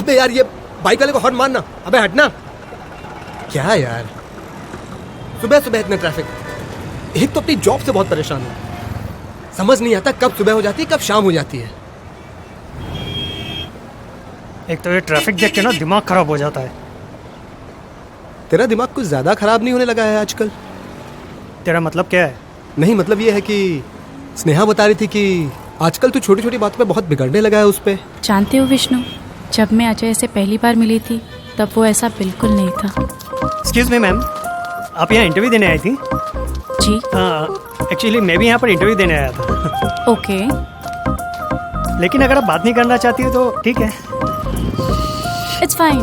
अबे यार ये बाइक वाले को हॉर्न मारना। अबे हटना। क्या यार सुबह सुबह इतना ट्रैफिक। एक तो अपनी जॉब से बहुत परेशान हूँ, समझ नहीं आता कब सुबह हो जाती है कब शाम हो जाती है। एक तो ये ट्रैफिक देख के ना दिमाग खराब हो जाता है। तेरा दिमाग कुछ ज्यादा खराब नहीं होने लगा है आजकल? तेरा मतलब क्या है? नहीं मतलब ये है कि स्नेहा बता रही थी कि आजकल तू छोटी छोटी बातों पे बहुत बिगड़ने लगा है उस पे। जानते हो विष्णु, जब मैं अजय से पहली बार मिली थी तब वो ऐसा बिल्कुल नहीं था। एक्सक्यूज मी मैम, आप यहाँ इंटरव्यू देने आई थी? जी एक्चुअली मैं भी यहाँ पर इंटरव्यू देने आया था। ओके। लेकिन अगर आप बात नहीं करना चाहती हो तो ठीक है। It's fine.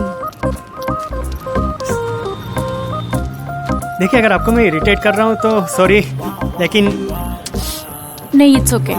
देखिए अगर आपको मैं इरिटेट कर रहा हूँ तो सॉरी, लेकिन नहीं इट्स ओके।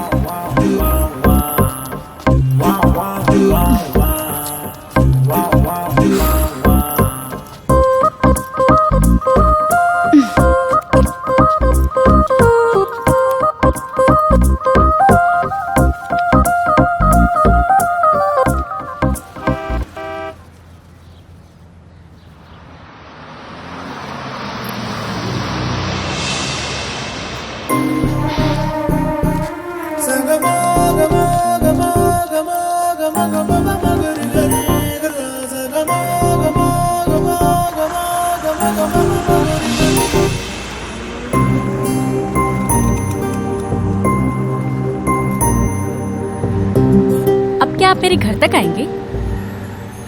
अब क्या आप मेरे घर तक आएंगे?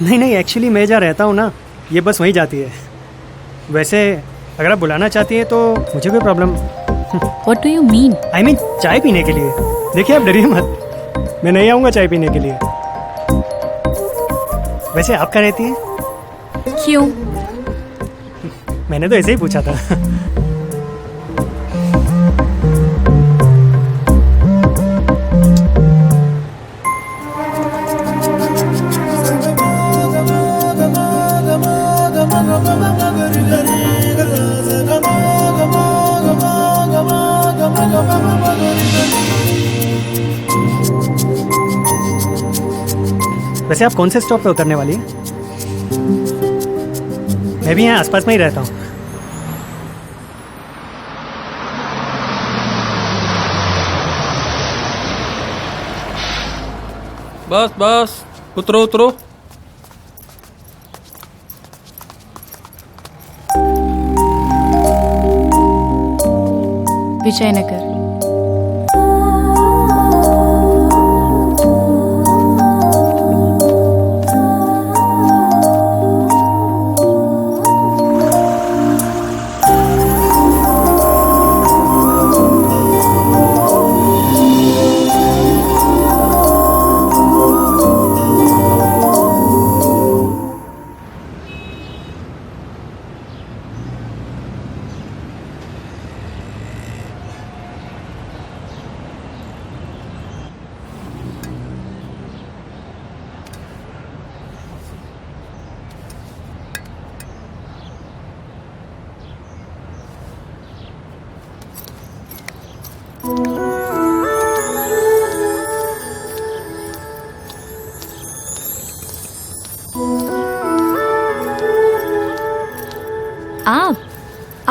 नहीं एक्चुअली मैं जहाँ रहता हूँ ना ये बस वहीं जाती है। वैसे अगर आप बुलाना चाहती है तो मुझे कोई problem. What do you mean? I mean चाय पीने के लिए। देखिए आप डरिए मत, मैं नहीं आऊँगा चाय पीने के लिए। वैसे आप कहाँ रहती है? क्यों? मैंने तो ऐसे ही पूछा था। वैसे आप कौन से स्टॉप पे उतरने वाली हैं? मैं भी यहाँ आसपास में ही रहता हूँ। बस बस उतरो उतरो। विजयनगर।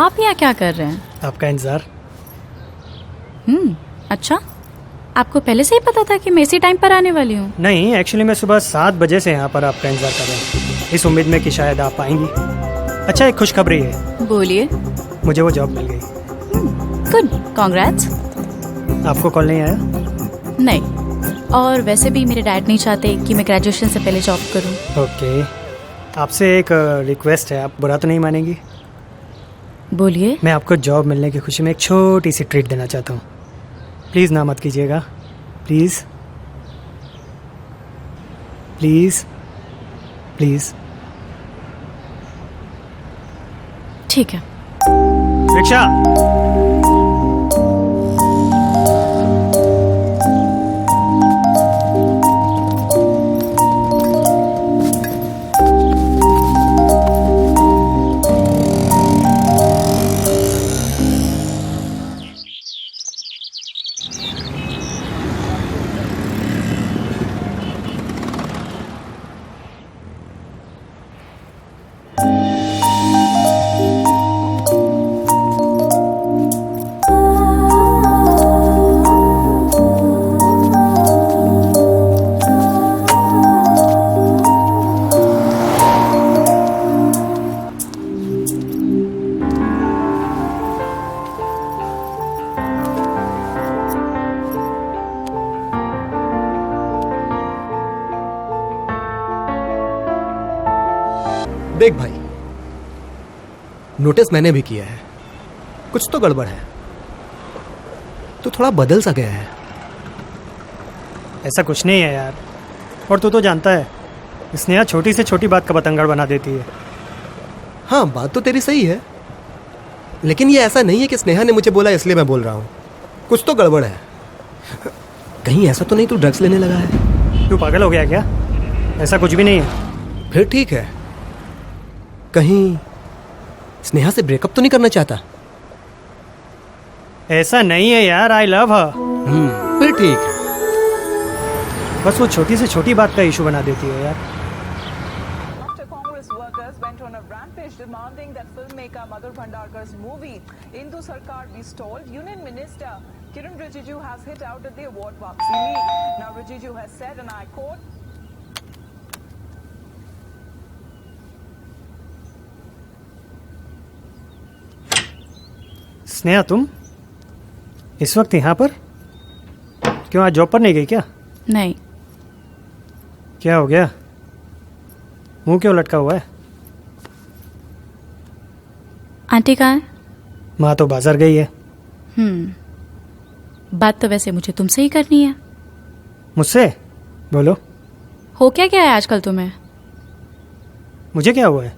आप यहाँ क्या कर रहे हैं? आपका इंतजार। अच्छा, आपको पहले से ही पता था कि मैं इसी टाइम पर आने वाली हूँ? नहीं एक्चुअली मैं सुबह 7 बजे से यहाँ पर आपका इंतजार कर रहा हूँ, इस उम्मीद में कि शायद आप आएंगी। अच्छा एक खुशखबरी है। बोलिए। मुझे वो जॉब मिल गई। Good, congrats. आपको कॉल नहीं आया? नहीं, और वैसे भी मेरे डैड नहीं चाहते कि मैं ग्रेजुएशन से पहले जॉब करूँ। ओके, आपसे एक रिक्वेस्ट है, आप बुरा तो नहीं मानेंगी? बोलिए। मैं आपको जॉब मिलने की खुशी में एक छोटी सी ट्रीट देना चाहता हूँ। प्लीज़ ना मत कीजिएगा, प्लीज़ प्लीज़ प्लीज़। ठीक है। रिक्शा। देख भाई, नोटिस मैंने भी किया है, कुछ तो गड़बड़ है। तू थोड़ा बदल सा गया है। ऐसा कुछ नहीं है यार, और तू तो जानता है स्नेहा छोटी से छोटी बात का बतंगड़ बना देती है। हाँ, बात तो तेरी सही है, लेकिन ये ऐसा नहीं है कि स्नेहा ने मुझे बोला इसलिए मैं बोल रहा हूँ। कुछ तो गड़बड़ है। कहीं ऐसा तो नहीं तू ड्रग्स लेने लगा है? तू पागल हो गया क्या? ऐसा कुछ भी नहीं है। फिर ठीक है, कहीं स्नेहा से ब्रेकअप तो नहीं करना चाहता? ऐसा नहीं है यार, आई लव हर। फिर ठीक है। बस वो छोटी से छोटी बात का इशू बना देती है यार। After Congress workers went on a rampage demanding that filmmaker Madhur Bhandarkar's movie Indu Sarkar be stalled, Union Minister Kiran Rijiju has hit out at the award Wapsi League. Now Rijiju has said, and I quote, Sneha तुम इस वक्त यहाँ पर क्यों? आज job पर नहीं गई क्या? नहीं, क्या हो गया? मुंह क्यों लटका हुआ है? आंटी कहाँ है? माँ तो बाजार गई है। बात तो वैसे मुझे तुमसे ही करनी है। मुझसे? बोलो। हो क्या क्या है आजकल तुम्हें? मुझे क्या हुआ है?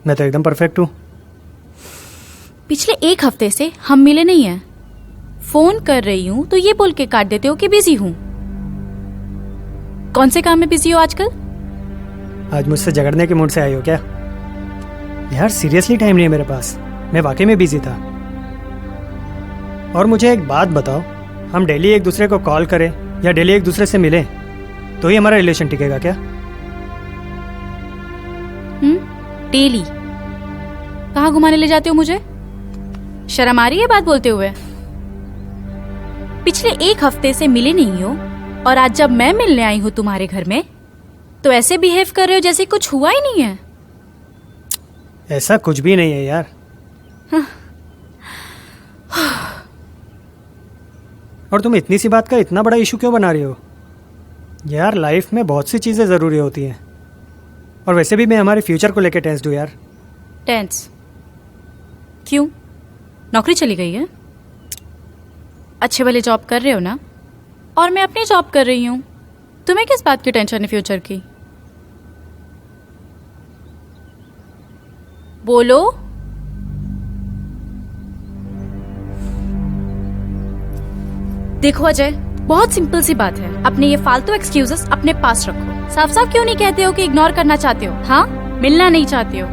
मैं तो एकदम परफेक्ट हूँ। पिछले एक हफ्ते से हम मिले नहीं हैं। फोन कर रही हूँ तो ये बोल के काट देते हो कि बिजी हूँ। कौन से काम में बिजी हो आजकल? आज मुझसे झगड़ने के मूड से आई हो क्या? यार सीरियसली टाइम नहीं है मेरे पास, मैं वाकई में बिजी था। और मुझे एक बात बताओ, हम डेली एक दूसरे को कॉल करें या डेली एक दूसरे से मिलें तो ही हमारा रिलेशन टिकेगा क्या? डेली? कहाँ घुमाने ले जाते हो मुझे? शर्म आ रही है बात बोलते हुए? पिछले एक हफ्ते से मिले नहीं हो और आज जब मैं मिलने आई हूँ तुम्हारे घर में तो ऐसे बिहेव कर रहे हो जैसे कुछ हुआ ही नहीं है। ऐसा कुछ भी नहीं है यार। और तुम इतनी सी बात का इतना बड़ा इशू क्यों बना रही हो? यार लाइफ में बहुत सी चीज़ें ज़रूरी होती हैं, और वैसे भी मैं हमारे फ्यूचर को लेकर टेंस्ड हूँ यार। टेंस? क्यों? नौकरी चली गई है? अच्छे भले जॉब कर रहे हो ना, और मैं अपनी जॉब कर रही हूँ। तुम्हें किस बात की टेंशन है फ्यूचर की? बोलो। देखो अजय, बहुत सिंपल सी बात है। अपने ये फालतू एक्सक्यूजेस अपने पास रखो। साफ साफ क्यों नहीं कहते हो कि इग्नोर करना चाहते हो? हाँ, मिलना नहीं चाहते हो?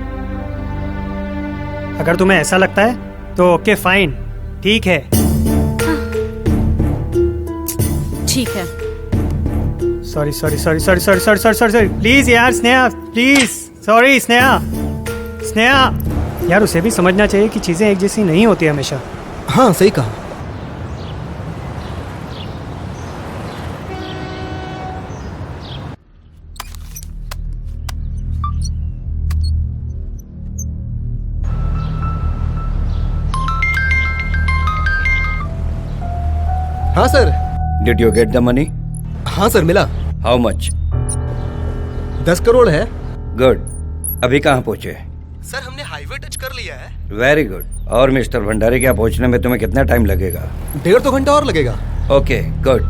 अगर तुम्हें ऐसा लगता है तो ओके फाइन, ठीक है। ठीक है। Sorry sorry sorry sorry sorry sorry sorry sorry sorry please यार स्नेहा, प्लीज। सॉरी स्नेहा। स्नेहा यार, उसे भी समझना चाहिए कि चीजें एक जैसी नहीं होती हमेशा। हाँ, सही कहा। हाँ sir. Did you get the money? हाँ सर, मिला। How much? 10 करोड़ है। Good. अभी कहाँ पहुँचे? सर, हमने हाईवे टच कर लिया है। Very good. और मिस्टर भंडारी क्या पहुँचने में तुम्हें कितना टाइम लगेगा? 1.5-2 घंटा और लगेगा। Okay, good.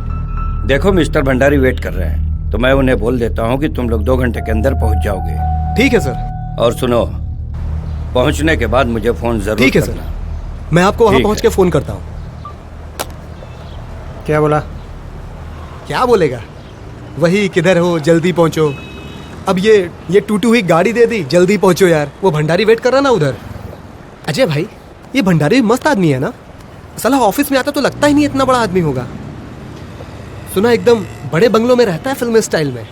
देखो मिस्टर भंडारी वेट कर रहे हैं, तो मैं उन्हें बोल देता हूँ कि तुम लोग 2 घंटे के अंदर पहुँच जाओगे। ठीक है सर। और सुनो, पहुँचने के बाद मुझे फोन जरूर ठीक है करना। सर, मैं आपको वहाँ ठीक पहुँच है। के फोन करता हूँ। क्या बोला? क्या बोलेगा? वही, किधर हो, जल्दी पहुँचो। अब ये टूटी हुई गाड़ी दे दी, जल्दी पहुँचो यार। वो भंडारी वेट कर रहा ना उधर। अजय भाई, ये भंडारी भी मस्त आदमी है ना। साला ऑफिस में आता तो लगता ही नहीं इतना बड़ा आदमी होगा। सुना एकदम बड़े बंगलों में रहता है, फिल्म स्टाइल में।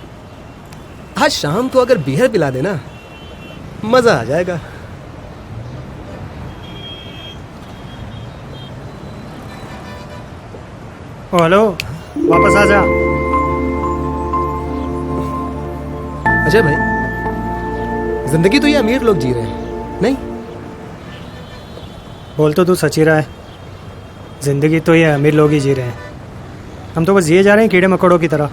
आज शाम को अगर बियर पिला देना, मजा आ जाएगा। ओ हेलो, वापस आ जा। अजय भाई, जिंदगी तो ये अमीर लोग जी रहे हैं, नहीं? बोल तो तू सच ही रहा है। जिंदगी तो ये अमीर लोग ही जी रहे हैं, हम तो बस जिए जा रहे हैं कीड़े मकोड़ों की तरह।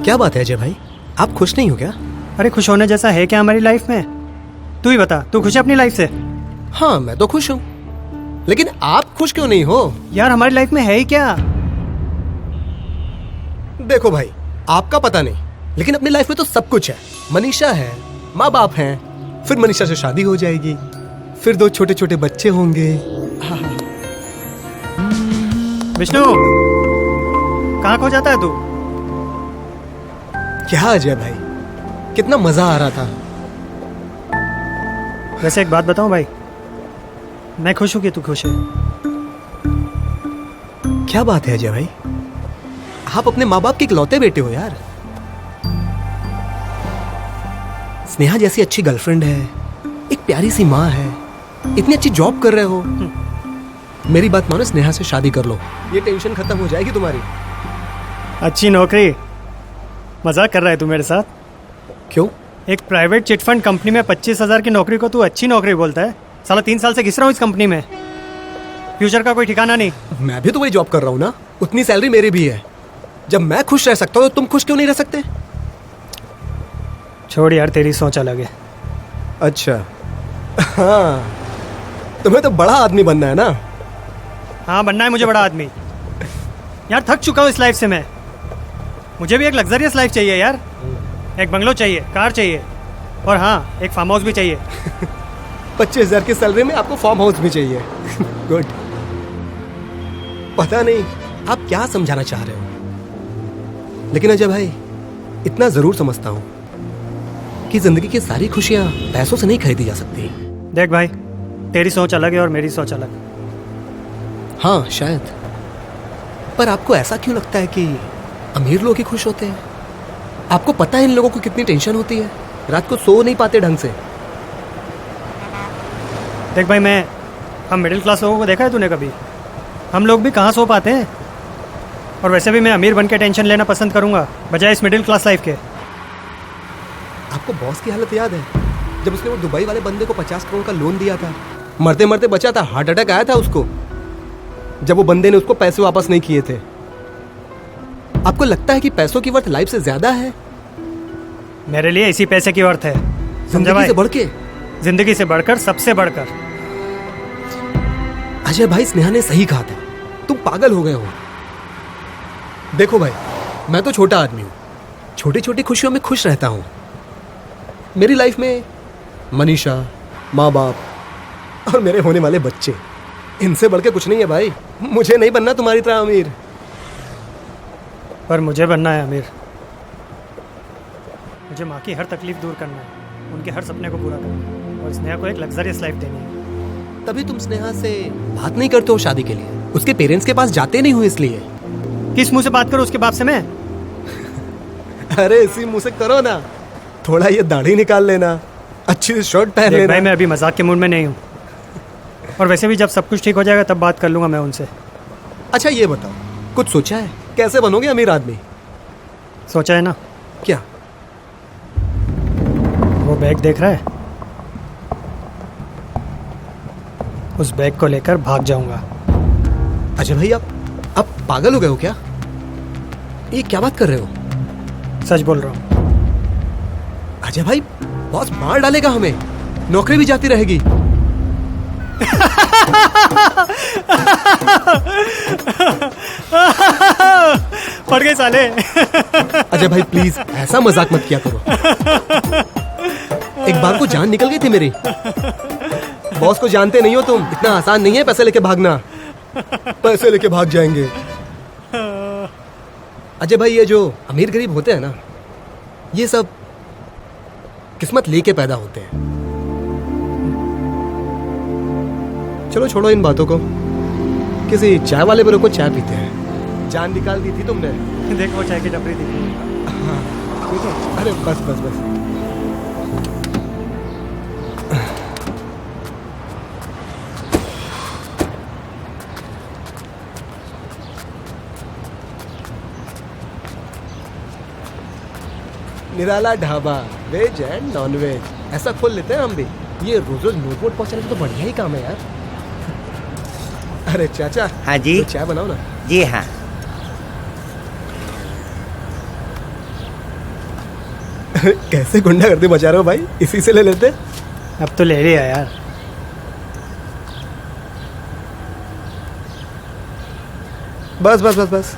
क्या बात है अजय भाई, आप खुश नहीं हो क्या? अरे खुश होने जैसा है क्या हमारी लाइफ में? तू ही बता, तू खुश है अपनी लाइफ से? हाँ मैं तो खुश हूँ, लेकिन आप खुश क्यों नहीं हो? यार हमारी लाइफ में है ही क्या? देखो भाई, आपका पता नहीं, लेकिन अपनी लाइफ में तो सब कुछ है। मनीषा है, माँ बाप हैं, फिर मनीषा से शादी हो जाएगी, फिर 2 छोटे छोटे बच्चे होंगे। विष्णु, कहाँ खो जाता है तू? क्या अजय भाई, कितना मजा आ रहा था। वैसे एक बात बताऊं भाई, मैं खुश हूं कि तू खुश है। क्या बात है अजय भाई, आप अपने माँ बाप के इकलौते बेटे हो यार। स्नेहा जैसी अच्छी गर्लफ्रेंड है, एक प्यारी सी माँ है, इतनी अच्छी जॉब कर रहे हो। मेरी बात मानो, स्नेहा से शादी कर लो, ये टेंशन खत्म हो जाएगी तुम्हारी। अच्छी नौकरी? मजाक कर रहा है तू मेरे साथ? क्यों? एक प्राइवेट चिटफंड कंपनी में 25,000 की नौकरी को तू अच्छी नौकरी बोलता है? साला 3 साल से घिस रहा हूँ इस कंपनी में, फ्यूचर का कोई ठिकाना नहीं। मैं भी तो वही जॉब कर रहा हूँ ना, उतनी सैलरी मेरी भी है। जब मैं खुश रह सकता हूँ तो तुम खुश क्यों नहीं रह सकते? छोड़ यार, तेरी सोच अलग है। अच्छा हाँ, तुम्हें तो बड़ा आदमी बनना है ना? हाँ बनना है मुझे बड़ा आदमी। यार थक चुका हूँ इस लाइफ से मैं। मुझे भी एक लग्जरियस लाइफ चाहिए यार। एक बंगलो चाहिए, कार चाहिए, और हाँ एक फार्म हाउस भी चाहिए। 25,000 की सैलरी में आपको फार्म हाउस भी चाहिए? गुड। पता नहीं आप क्या समझाना चाह रहे हो, लेकिन अजय भाई इतना जरूर समझता हूँ कि जिंदगी की सारी खुशियां पैसों से नहीं खरीदी जा सकती। देख भाई, तेरी सोच अलग है और मेरी सोच अलग। हाँ शायद, पर आपको ऐसा क्यों लगता है कि अमीर लोग ही खुश होते हैं? आपको पता है इन लोगों को कितनी टेंशन होती है, रात को सो नहीं पाते ढंग से। देख भाई, हम मिडिल क्लास लोगों को देखा है तूने कभी? हम लोग भी कहाँ सो पाते हैं। और वैसे भी मैं अमीर बन के टेंशन लेना पसंद करूंगा बजाय इस मिडिल क्लास लाइफ के। आपको बॉस की हालत याद है, जब उसने वो दुबई वाले बंदे को 50 करोड़ का लोन दिया था, मरते मरते बचा था, हार्ट अटैक आया था उसको जब वो बंदे ने उसको पैसे वापस नहीं किए थे। आपको लगता है कि पैसों की वर्थ लाइफ से ज्यादा है? मेरे लिए इसी पैसे की वर्थ है, समझा जिंदगी भाई? से बढ़ के? जिंदगी से बढ़कर, सबसे बढ़कर। अजय भाई, स्नेहा ने सही कहा था, तुम पागल हो गए हो। देखो भाई, मैं तो छोटा आदमी हूँ, छोटी छोटी खुशियों में खुश रहता हूँ। मेरी लाइफ में मनीषा, माँ बाप और मेरे होने वाले बच्चे, इनसे बढ़ के कुछ नहीं है भाई। मुझे नहीं बनना तुम्हारी तरह अमीर। पर मुझे बनना है अमीर। मुझे माँ की हर तकलीफ दूर करना है, उनके हर सपने को पूरा करना है, और स्नेहा को एक लग्जरियस लाइफ देनी है। तभी तुम स्नेहा से बात नहीं करते हो शादी के लिए, उसके पेरेंट्स के पास जाते नहीं हो इसलिए। किस मुंह से बात करूं उसके बाप से मैं? अरे इसी मुंह से करो ना, थोड़ा ये दाढ़ी निकाल लेना, अच्छी सी शर्ट पहन लेना। भाई मैं अभी मजाक के मूड में नहीं हूँ, और वैसे भी जब सब कुछ ठीक हो जाएगा तब बात कर लूंगा मैं उनसे। अच्छा ये बताओ, कुछ सोचा है कैसे बनोगे अमीर आदमी? सोचा है ना। क्या? वो बैग देख रहा है? उस बैग को लेकर भाग जाऊंगा। अजय भाई, आप पागल हो गए हो क्या? ये क्या बात कर रहे हो? सच बोल रहा हूँ। अजय भाई, बॉस मार डालेगा हमें, नौकरी भी जाती रहेगी। पड़ गए साले। अजय भाई प्लीज ऐसा मजाक मत किया करो। एक बार को जान निकल गई थी मेरी। बॉस को जानते नहीं हो तुम, इतना आसान नहीं है पैसे लेके भागना। पैसे लेके भाग जाएंगे। अजय भाई, ये जो अमीर गरीब होते हैं ना, ये सब किस्मत लेके पैदा होते हैं। चलो छोड़ो इन बातों को, किसी चाय वाले पे रुको, चाय पीते हैं। जान निकाल दी थी तुमने। देख वो चाय की टपरी दिख रही है। हाँ ठीक है। अरे बस बस बस। Nirala dhaba, veg and non veg, ऐसा खोल लेते हैं हम भी। ये रोज रोज नोट वोट पहुंचाने का तो बढ़िया ही काम है यार। अरे चाचा। हाँ जी। तो चाय बनाओ ना। जी हाँ। कैसे गुंडागर्दी मचा रहे हो भाई, इसी से ले लेते। अब तो ले लिया यार। बस बस बस बस।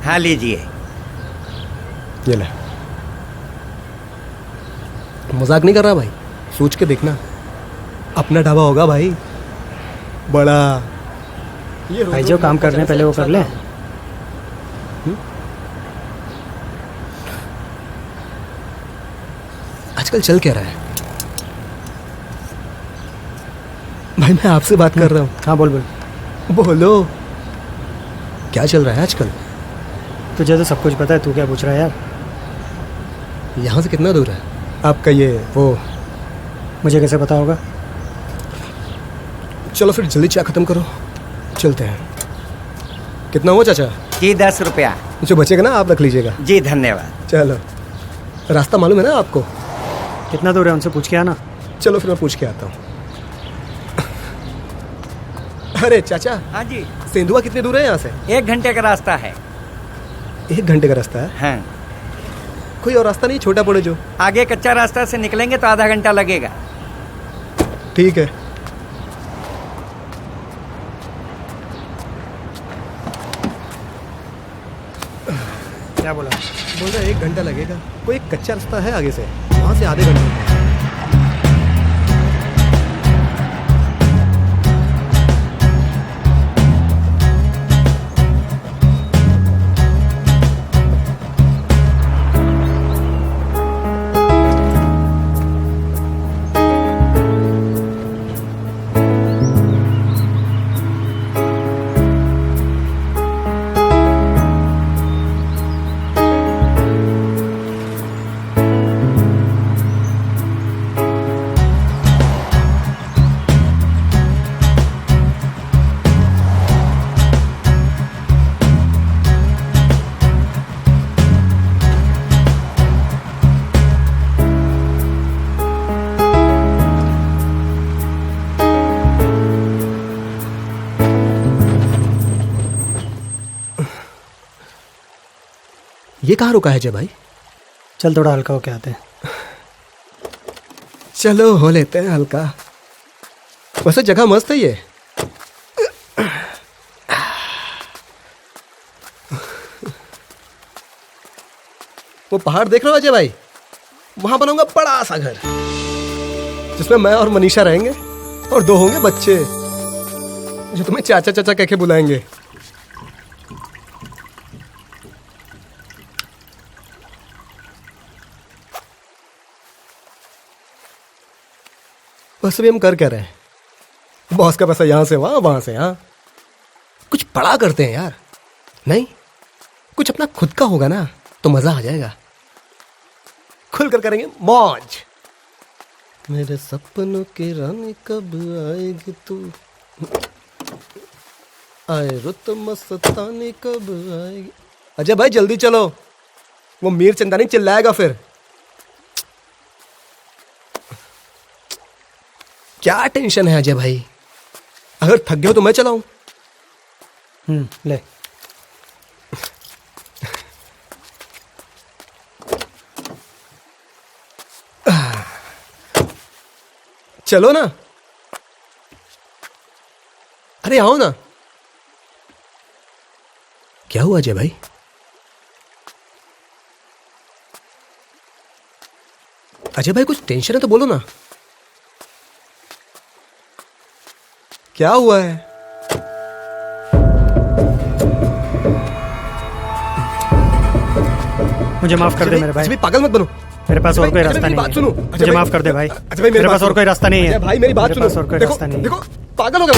हाँ लीजिए। ये ले। मजाक नहीं कर रहा भाई, सोच के देखना, अपना ढाबा होगा भाई, बड़ा। ये भाई जो काम करने पहले वो कर ले। आजकल चल क्या रहा है भाई? मैं आपसे बात कर रहा हूँ। हाँ बोल बोल। बोलो, क्या चल रहा है आजकल? तुझे तो सब कुछ पता है, तू क्या पूछ रहा है यार? यहाँ से कितना दूर है आपका ये वो? मुझे कैसे पता होगा? चलो फिर जल्दी चाय खत्म करो, चलते हैं। कितना हुआ चाचा? जी 10 रुपया। जो बचेगा ना आप रख लीजिएगा। जी धन्यवाद। चलो, रास्ता मालूम है ना आपको? कितना दूर है, उनसे पूछ के आना। चलो फिर मैं पूछ के आता हूँ। अरे चाचा, हाँ जी। सेंधुआ कितनी दूर है यहाँ से? 1 घंटे का रास्ता है। 1 घंटे का रास्ता है? हाँ। कोई और रास्ता नहीं छोटा पड़े जो? आगे कच्चा रास्ता से निकलेंगे तो आधा घंटा लगेगा। ठीक है। क्या बोला? बोल रहा है 1 घंटा लगेगा। कोई एक कच्चा रास्ता है आगे से, वहाँ से आधे घंटे। ये कहाँ रुका है जय भाई? चल थोड़ा हल्का होके आते हैं। चलो हो लेते हैं हल्का। वैसे जगह मस्त है ये। वो पहाड़ देख रहे हो अजय भाई? वहां बनाऊंगा बड़ा सा घर, जिसमें मैं और मनीषा रहेंगे और 2 होंगे बच्चे जो तुम्हें चाचा चाचा कह के बुलाएंगे। बस अभी हम कर क्या रहे हैं? बॉस का पैसा यहां से वहां से यहाँ। कुछ बड़ा करते हैं यार। नहीं, कुछ अपना खुद का होगा ना तो मजा आ जाएगा। खुलकर करेंगे मौज। मेरे सपनों की रानी कब आएगी तू, आए रुत मस्तानी कब आएगी। अजय भाई जल्दी चलो, वो मीर चंदानी चिल्लाएगा फिर। क्या टेंशन है अजय भाई? अगर थक गए हो तो मैं चलाऊं? ले। चलो ना। अरे आओ ना। क्या हुआ अजय भाई? अजय भाई कुछ टेंशन है तो बोलो ना। क्या हुआ है? मुझे माफ कर दे मेरे भाई। अजय भाई पागल मत बनो। मेरे पास और कोई रास्ता नहीं बात है। सुनो। मुझे माफ कर दे भाई। अजय भाई मेरे पास और कोई रास्ता नहीं है। अजय भाई मेरी बात मेरे सुनो। पास और कोई देखो रास्ता नहीं है। देखो, पागल हो गया।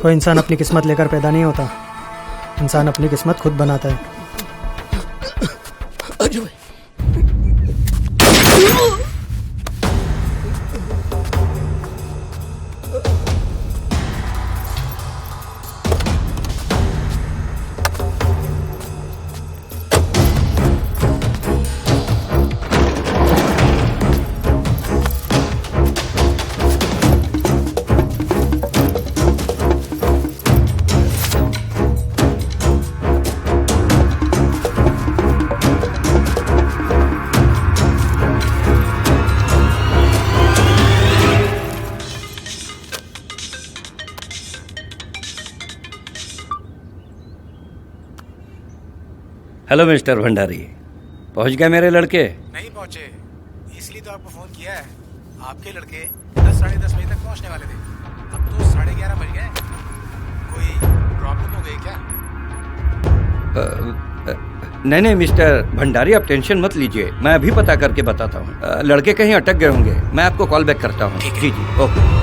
कोई इंसान अपनी किस्मत लेकर पैदा नहीं होता, इंसान अपनी किस्मत खुद बनाता है। अजय भाई हेलो मिस्टर भंडारी, पहुंच गए मेरे लड़के? नहीं पहुंचे, इसलिए तो आपको फोन किया है। आपके लड़के 10 साढ़े 10 बजे तक पहुंचने वाले थे, अब तो 11:30 बज गए। कोई प्रॉब्लम हो गई क्या? नहीं मिस्टर भंडारी, आप टेंशन मत लीजिए, मैं अभी पता करके बताता हूँ। लड़के कहीं अटक गए होंगे, मैं आपको कॉल बैक करता हूँ। जी ओके।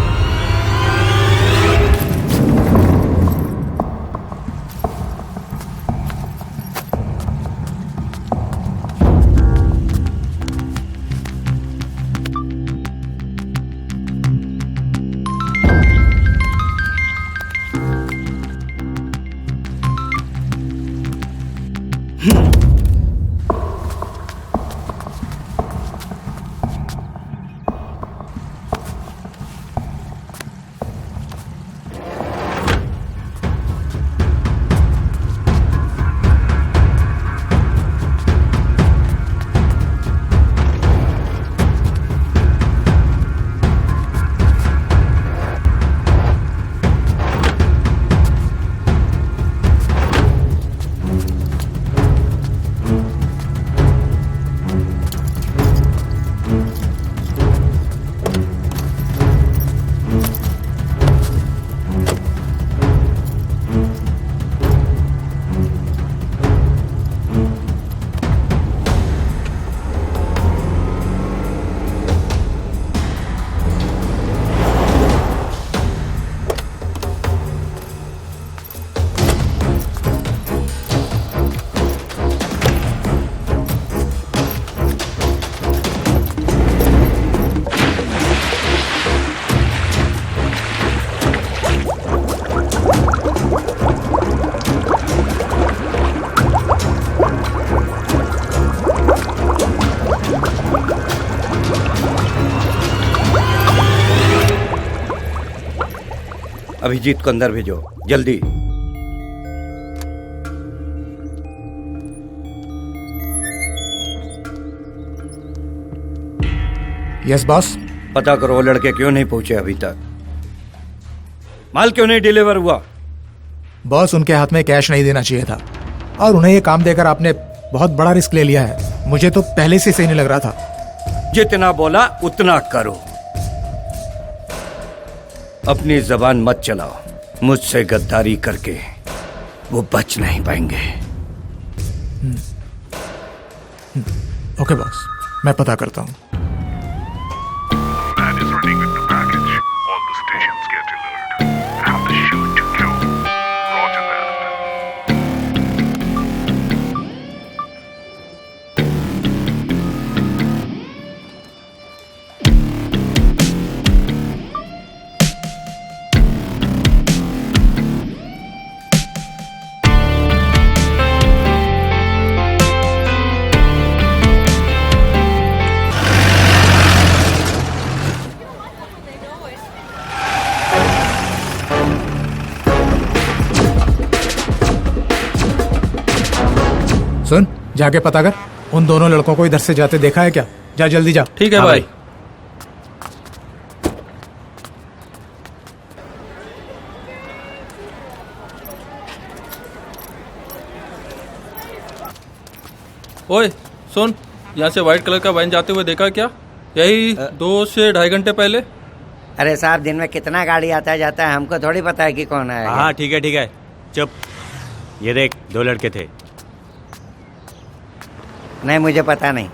अभिजीत को अंदर भेजो जल्दी। Yes boss. पता करो वो लड़के क्यों नहीं पहुंचे अभी तक, माल क्यों नहीं डिलीवर हुआ? बॉस, उनके हाथ में कैश नहीं देना चाहिए था, और उन्हें ये काम देकर आपने बहुत बड़ा रिस्क ले लिया है। मुझे तो पहले से सही नहीं लग रहा था। जितना बोला उतना करो, अपनी जबान मत चलाओ। मुझसे गद्दारी करके वो बच नहीं पाएंगे। ओके बॉस, मैं पता करता हूँ। Man is running with the package. All the stations get alert. Have the shoot to kill. Roger that. सुन, जाके पता कर, उन दोनों लड़कों को इधर से जाते देखा है क्या? जा जल्दी जा। ठीक है हाँ भाई। ओए सुन, यहाँ से व्हाइट कलर का वैन जाते हुए देखा क्या? यही 2 से 2.5 घंटे पहले। अरे साहब, दिन में कितना गाड़ी आता जाता है, हमको थोड़ी पता है कि कौन है। हाँ ठीक है, चुप। ये देख, 2 लड़के थे। नहीं, मुझे पता नहीं।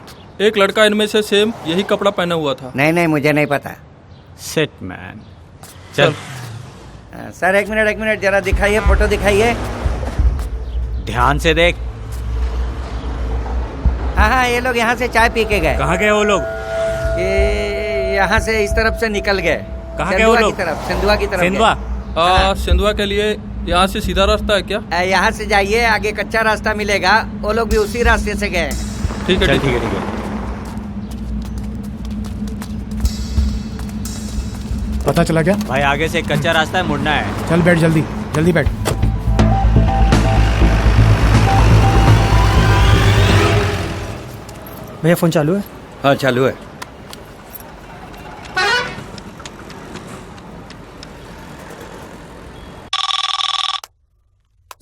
एक लड़का इनमें से सेम यही कपड़ा पहना हुआ था। नहीं, मुझे नहीं पता। सेट मैन, चल। सर एक मिनट जरा दिखाइए, फोटो दिखाइए। ध्यान से देख। हाँ, ये लोग यहाँ से चाय पी के गए। कहाँ गए वो लोग? ये यहाँ से इस तरफ से निकल गए। कहाँ गए वो लोग? सिंधुआ की तरफ। सिंधुआ? सिंधुआ के लिए यहाँ से सीधा रास्ता है क्या? यहाँ से जाइए, आगे कच्चा रास्ता मिलेगा। वो लोग भी उसी रास्ते से गए। ठीक है, ठीक है। पता चला क्या? भाई आगे से एक कच्चा रास्ता है, मुड़ना है। चल बैठ, जल्दी बैठ। भैया फोन चालू है? हाँ चालू है।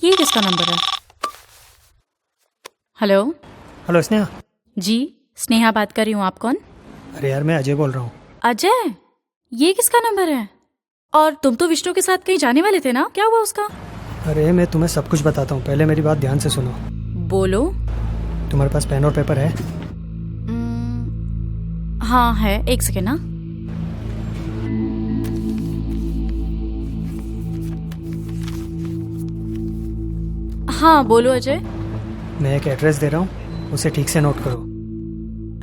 ये किसका नंबर है? हेलो। हेलो स्नेहा। जी, स्नेहा बात कर रही हूँ। आप कौन? अरे यार, मैं अजय बोल रहा हूँ। अजय? ये किसका नंबर है? और तुम तो विष्णु के साथ कहीं जाने वाले थे ना, क्या हुआ उसका? अरे मैं तुम्हें सब कुछ बताता हूँ, पहले मेरी बात ध्यान से सुनो। बोलो। तुम्हारे पास पेन और पेपर है? हाँ है, एक सेकेंड ना। हाँ बोलो अजय। मैं एक एड्रेस दे रहा हूँ, उसे ठीक से नोट करो।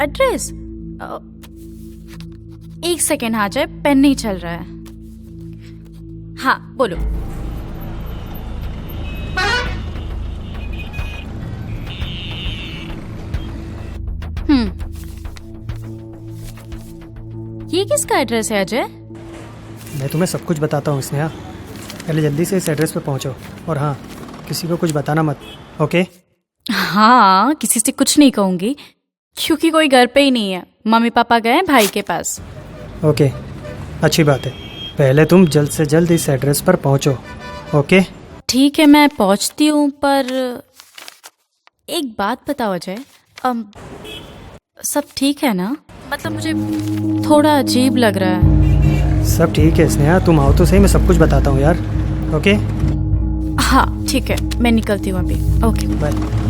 एड्रेस? एक सेकेंड। हाँ अजय, पेन नहीं चल रहा है। हाँ बोलो। ये किसका एड्रेस है अजय? मैं तुम्हें सब कुछ बताता हूँ स्नेहा, पहले जल्दी से इस एड्रेस पे पहुँचो। और हाँ, किसी को कुछ बताना मत, ओके? हाँ, किसी से कुछ नहीं कहूंगी क्योंकि कोई घर पे ही नहीं है। मम्मी पापा गए भाई के पास। ओके, अच्छी बात है। पहले तुम जल्द से जल्द इस एड्रेस पर पहुँचो, ओके? ठीक है, मैं पहुंचती हूँ, पर एक बात बताओ अजय, सब ठीक है ना? मतलब मुझे थोड़ा अजीब लग रहा है। सब ठीक है स्नेहा, तुम आओ तो सही, मैं सब कुछ बताता हूँ यार, ओके? हाँ ठीक है, मैं निकलती हूँ अभी। Okay bye.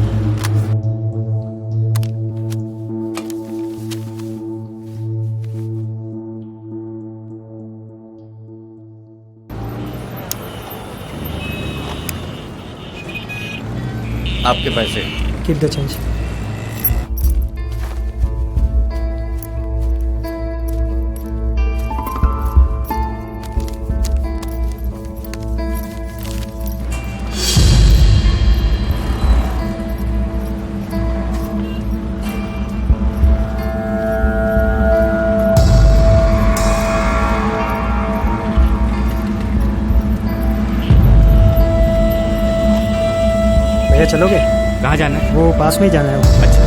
आपके पैसे। Keep the change. भैया चलोगे? कहाँ जाना है? वो पास में ही जाना है। अच्छा।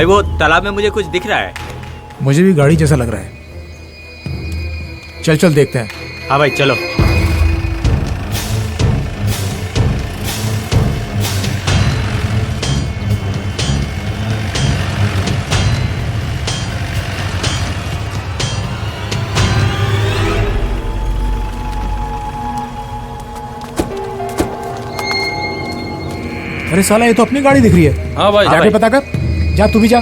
भाई वो तालाब में मुझे कुछ दिख रहा है। मुझे भी गाड़ी जैसा लग रहा है। चल चल देखते हैं। हाँ भाई चलो। अरे साला, ये तो अपनी गाड़ी दिख रही है। हाँ भाई। जाके पता कर। जा, तू भी जा।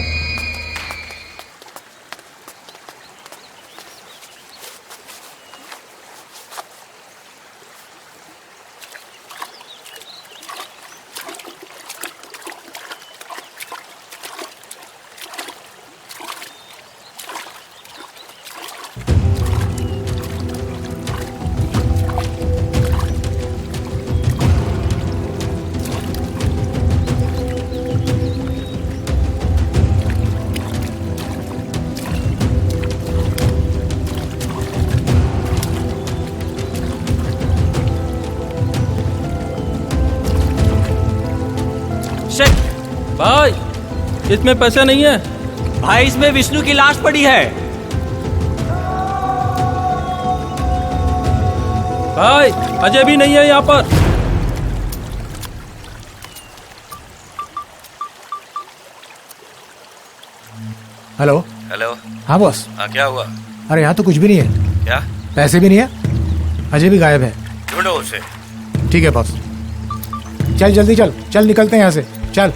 भाई इसमें पैसे नहीं है। भाई इसमें विष्णु की लाश पड़ी है। भाई अजय भी नहीं है यहाँ पर। हेलो। हेलो। हाँ बॉस। हाँ क्या हुआ? अरे यहाँ तो कुछ भी नहीं है। क्या? पैसे भी नहीं है, अजय भी गायब है। ढूंढो उसे। ठीक है बॉस। चल जल्दी चल, चल निकलते हैं यहाँ से, चल।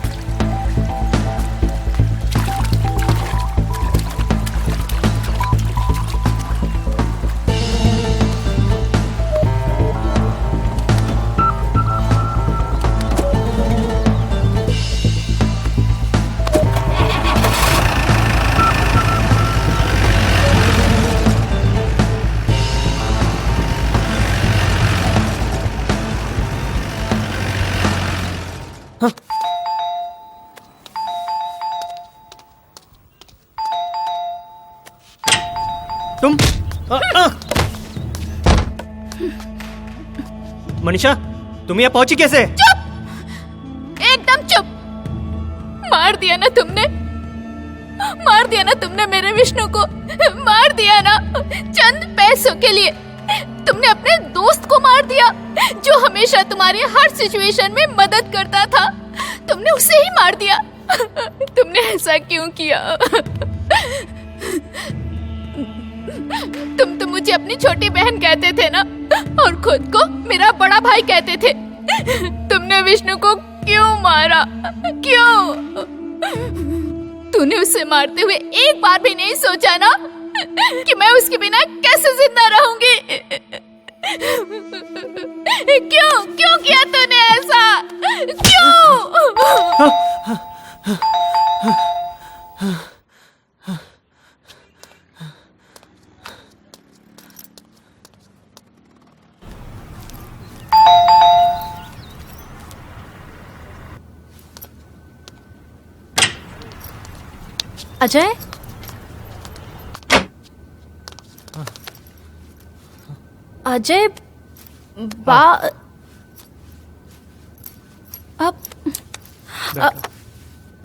तुम मनीषा, तुम यहाँ पहुंची कैसे? चुप, एकदम चुप। मार दिया ना तुमने, मार दिया ना तुमने मेरे विष्णु को, मार दिया ना चंद पैसों के लिए। तुमने अपने दोस्त को मार दिया जो हमेशा तुम्हारी हर सिचुएशन में मदद करता था। तुमने उसे ही मार दिया। तुमने ऐसा क्यों किया? तुम तो मुझे अपनी छोटी बहन कहते थे ना, और खुद को मेरा बड़ा भाई कहते थे। तुमने विष्णु को क्यों मारा? क्यों? तूने उसे मारते हुए एक बार भी नहीं सोचा ना कि मैं उसके बिना कैसे जिंदा रहूंगी? क्यों क्यों किया तूने ऐसा? क्यों? अजय, अजय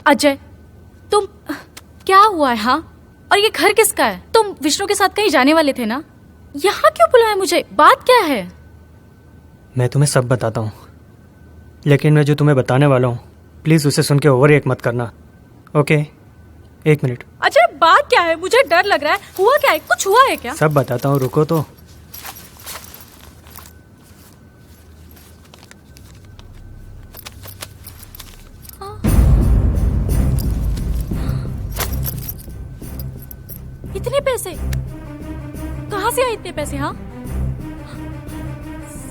अजय, तुम क्या हुआ है? हाँ, और ये घर किसका है? तुम विष्णु के साथ कहीं जाने वाले थे ना? यहाँ क्यों बुलाया मुझे? बात क्या है? मैं तुम्हें सब बताता हूँ, लेकिन मैं जो तुम्हें बताने वाला हूँ प्लीज उसे सुन के ओवर रिएक्ट मत करना, ओके? एक मिनट। अजय, बात क्या है? मुझे डर लग रहा है। हुआ क्या है? कुछ हुआ है क्या? सब बताता हूँ, रुको तो। इतने पैसे कहाँ से आए? इतने पैसे? हाँ,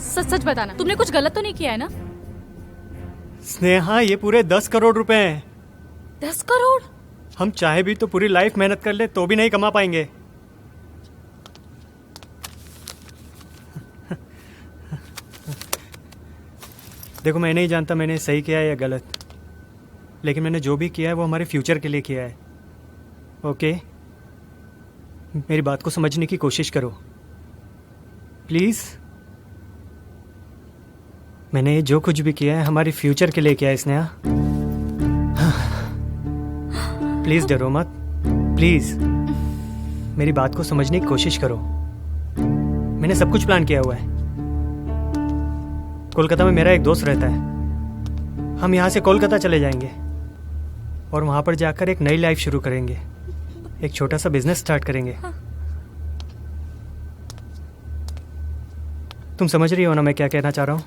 सच सच बताना, तुमने कुछ गलत तो नहीं किया है ना? स्नेहा, ये पूरे 10 करोड़ रुपए हैं। 10 करोड़? हम चाहे भी तो पूरी लाइफ मेहनत कर ले तो भी नहीं कमा पाएंगे। देखो, मैं नहीं जानता मैंने सही किया है या गलत, लेकिन मैंने जो भी किया है वो हमारे फ्यूचर के लिए किया है, ओके? मेरी बात को समझने की कोशिश करो प्लीज। मैंने जो कुछ भी किया है हमारे फ्यूचर के लिए किया है स्नेहा। प्लीज डरो मत, प्लीज मेरी बात को समझने की कोशिश करो। मैंने सब कुछ प्लान किया हुआ है। कोलकाता में मेरा एक दोस्त रहता है। हम यहाँ से कोलकाता चले जाएंगे और वहां पर जाकर एक नई लाइफ शुरू करेंगे, एक छोटा सा बिजनेस स्टार्ट करेंगे। तुम समझ रही हो ना मैं क्या कहना चाह रहा हूँ?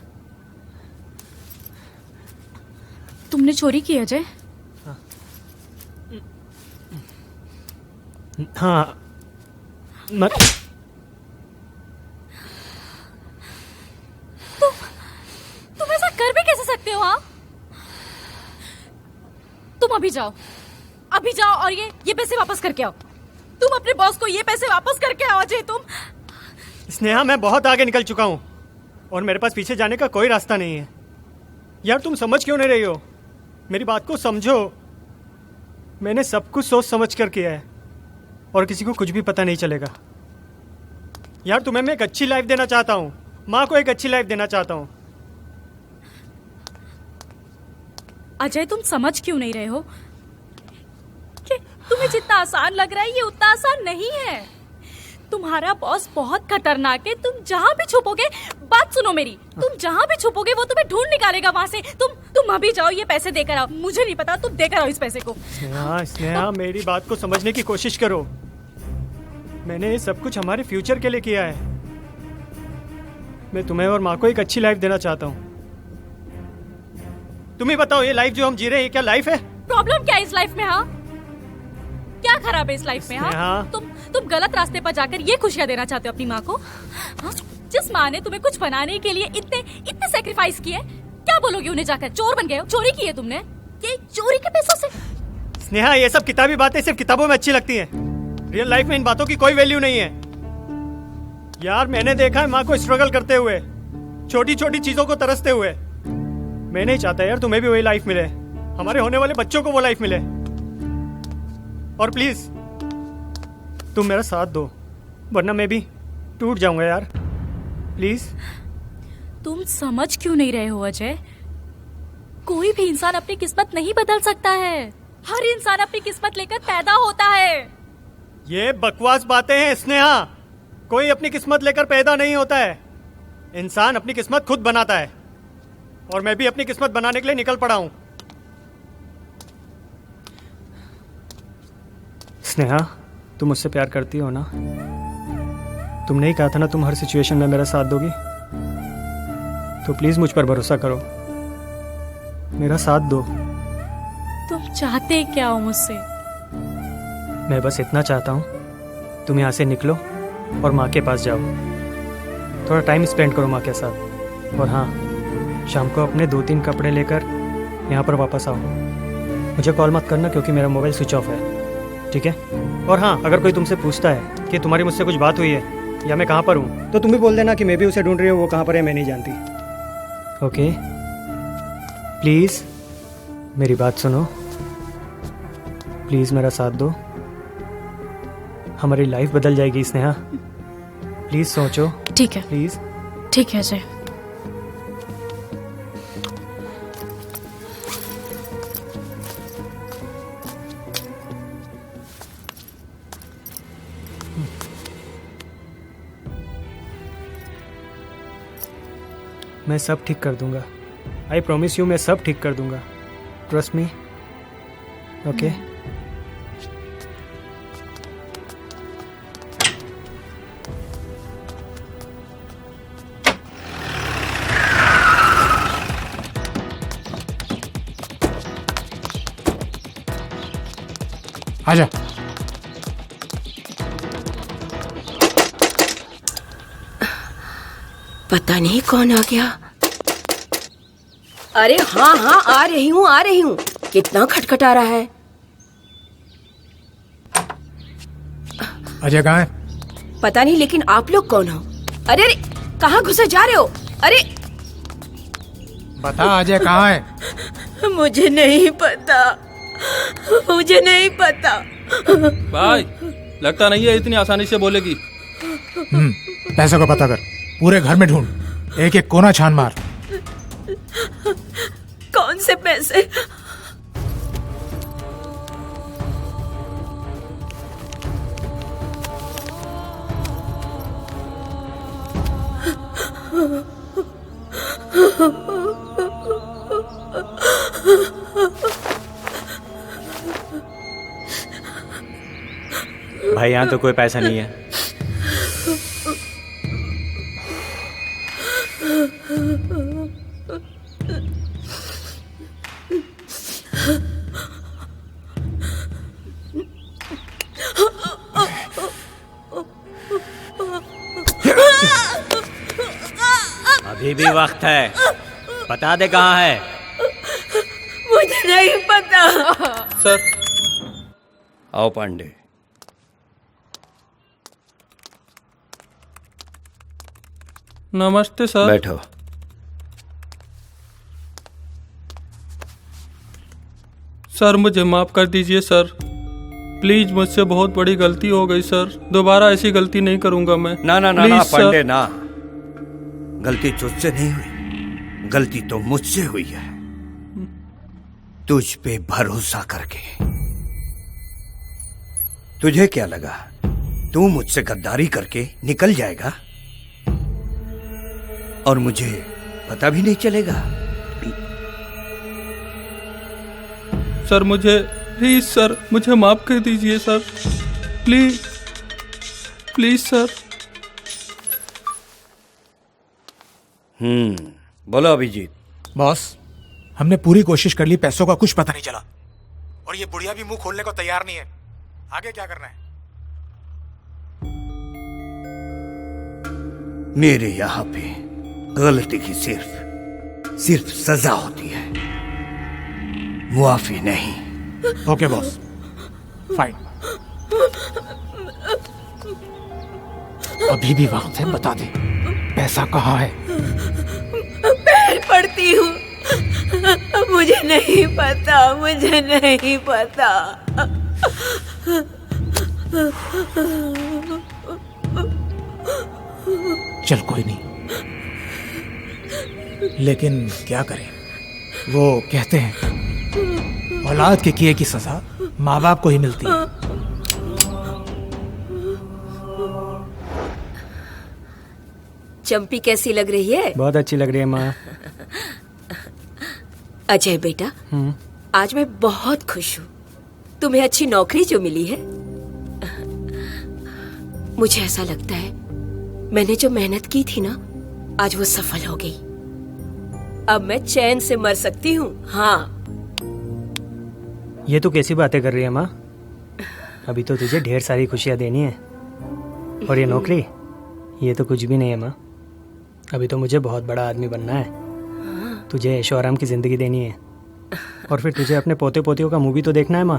तुमने चोरी की अजय? हाँ तुम ऐसा कर भी कैसे सकते हो? हाँ, तुम अभी जाओ और ये पैसे वापस करके आओ। तुम अपने बॉस को ये पैसे वापस करके आओ अजय। तुम स्नेहा, मैं बहुत आगे निकल चुका हूँ और मेरे पास पीछे जाने का कोई रास्ता नहीं है। यार तुम समझ क्यों नहीं रही हो? मेरी बात को समझो। मैंने सब कुछ सोच समझ कर किया है और किसी को कुछ भी पता नहीं चलेगा। यार तुम्हें मैं एक अच्छी लाइफ देना चाहता हूँ, माँ को एक अच्छी लाइफ देना चाहता हूँ। अजय तुम समझ क्यों नहीं रहे हो कि तुम्हें जितना आसान लग रहा है ये उतना आसान नहीं है। तुम्हारा बॉस बहुत खतरनाक है। तुम जहाँ भी छुपोगे, बात सुनो मेरी, तुम जहाँ भी छुपोगे वो तुम्हें ढूंढ निकालेगा वहाँ से। तुम अभी जाओ, ये पैसे देकर आओ। मुझे नहीं पता, तुम देकर आओ इस पैसे को। स्नेहा मेरी बात को समझने की कोशिश करो। मैंने ये सब कुछ हमारे फ्यूचर के लिए किया है। मैं तुम्हें और माँ को एक अच्छी लाइफ देना चाहता हूँ। तुम ही बताओ, ये लाइफ जो हम जी रहे हैं क्या लाइफ है? प्रॉब्लम क्या है इस लाइफ में? हाँ, क्या खराब है इस लाइफ में? हाँ, तुम गलत रास्ते पर जाकर ये खुशियाँ देना चाहते हो अपनी माँ को? हाँ? जिस माँ ने तुम्हें कुछ बनाने के लिए इतने सैक्रिफाइस किए, क्या बोलोगे उन्हें जाकर? चोर बन गए हो? चोरी की है तुमने? ये चोरी के पैसों से? स्नेहा, ये सब किताबी बातें सिर्फ किताबों में अच्छी लगती हैं। रियल लाइफ में इन बातों की कोई वैल्यू नहीं है। यार मैंने देखा है माँ को स्ट्रगल करते हुए, छोटी छोटी चीजों को तरसते हुए। मैं नहीं चाहता यार तुम्हें भी वही लाइफ मिले, हमारे होने वाले बच्चों को वो लाइफ मिले। और प्लीज तुम मेरा साथ दो, वरना मैं भी टूट जाऊंगा यार, प्लीज। तुम समझ क्यों नहीं रहे हो अजय? कोई भी इंसान अपनी किस्मत नहीं बदल सकता है। हर इंसान अपनी किस्मत लेकर पैदा होता है। ये बकवास बातें हैं स्नेहा। कोई अपनी किस्मत लेकर पैदा नहीं होता है। इंसान अपनी किस्मत खुद बनाता है और मैं भी अपनी किस्मत बनाने के लिए निकल पड़ा हूं। स्नेहा, तुम मुझसे प्यार करती हो ना? तुमने ही कहा था ना तुम हर सिचुएशन में मेरा साथ दोगी, तो प्लीज मुझ पर भरोसा करो, मेरा साथ दो। तुम चाहते क्या हो मुझसे? मैं बस इतना चाहता हूँ, तुम यहाँ से निकलो और माँ के पास जाओ, थोड़ा टाइम स्पेंड करो माँ के साथ। और हाँ, शाम को अपने 2-3 कपड़े लेकर यहाँ पर वापस आओ। मुझे कॉल मत करना क्योंकि मेरा मोबाइल स्विच ऑफ है, ठीक है? और हाँ, अगर कोई तुमसे पूछता है कि तुम्हारी मुझसे कुछ बात हुई है या मैं कहाँ पर हूँ, तो तुम भी बोल देना कि मैं भी उसे ढूंढ रही हूँ, वो कहाँ पर है मैं नहीं जानती। ओके? प्लीज़ मेरी बात सुनो, प्लीज़ मेरा साथ दो, हमारी लाइफ बदल जाएगी स्नेहा। प्लीज़ सोचो। ठीक है, प्लीज़। ठीक है अजय। मैं सब ठीक कर दूंगा। आई प्रॉमिस यू, मैं सब ठीक कर दूंगा। Trust me, okay? आजा। पता नहीं कौन आ गया। अरे हाँ हाँ, आ रही हूँ। कितना खटखटा रहा है। अजय कहाँ है? पता नहीं, लेकिन आप लोग कौन हो? अरे अरे, कहाँ घुसे जा रहे हो? अरे बता, अजय कहाँ है? मुझे नहीं पता। भाई, लगता नहीं है इतनी आसानी से बोलेगी। पैसे को पता कर, पूरे घर में ढूंढ, एक एक कोना छान मार। कौन से पैसे? भाई यहाँ तो कोई पैसा नहीं है। अभी भी वक्त है, बता दे कहाँ है। मुझे नहीं पता। सर। आओ पांडे। नमस्ते सर। बैठो। सर मुझे माफ कर दीजिए सर, प्लीज मुझसे बहुत बड़ी गलती हो गई सर, दोबारा ऐसी गलती नहीं करूंगा मैं। ना ना ना Please, ना सर। पांडे ना, गलती तुझसे नहीं हुई, गलती तो मुझसे हुई है। तुझ पे भरोसा करके। तुझे क्या लगा तू मुझसे गद्दारी करके निकल जाएगा और मुझे पता भी नहीं चलेगा? सर मुझे प्लीज सर, मुझे माफ कर दीजिए सर, प्लीज प्लीज सर। बोलो अभिजीत। बॉस, हमने पूरी कोशिश कर ली, पैसों का कुछ पता नहीं चला और ये बुढ़िया भी मुंह खोलने को तैयार नहीं है। आगे क्या करना है? मेरे यहां पे गलती की सिर्फ सजा होती है, मुआफी नहीं। Okay boss, fine. अभी भी वक्त है, बता दे पैसा कहाँ है। पैर पड़ती हूँ, मुझे नहीं पता, मुझे नहीं पता। चल कोई नहीं, लेकिन क्या करें, वो कहते हैं औलाद के किए की सजा माँ बाप को ही मिलती है। चंपी कैसी लग रही है? बहुत अच्छी लग रही है माँ। अजय बेटा, आज मैं बहुत खुश हूँ, तुम्हें अच्छी नौकरी जो मिली है। मुझे ऐसा लगता है मैंने जो मेहनत की थी ना, आज वो सफल हो गई। अब मैं चैन से मर सकती हूँ। हाँ। ये तो कैसी बातें कर रही है माँ? अभी तो तुझे ढेर सारी खुशियाँ देनी है, और ये नौकरी, ये तो कुछ भी नहीं है माँ। अभी तो मुझे बहुत बड़ा आदमी बनना है। तुझे ऐशो आराम की जिंदगी देनी है, और फिर तुझे अपने पोते पोतियों का मूवी तो देखना है माँ।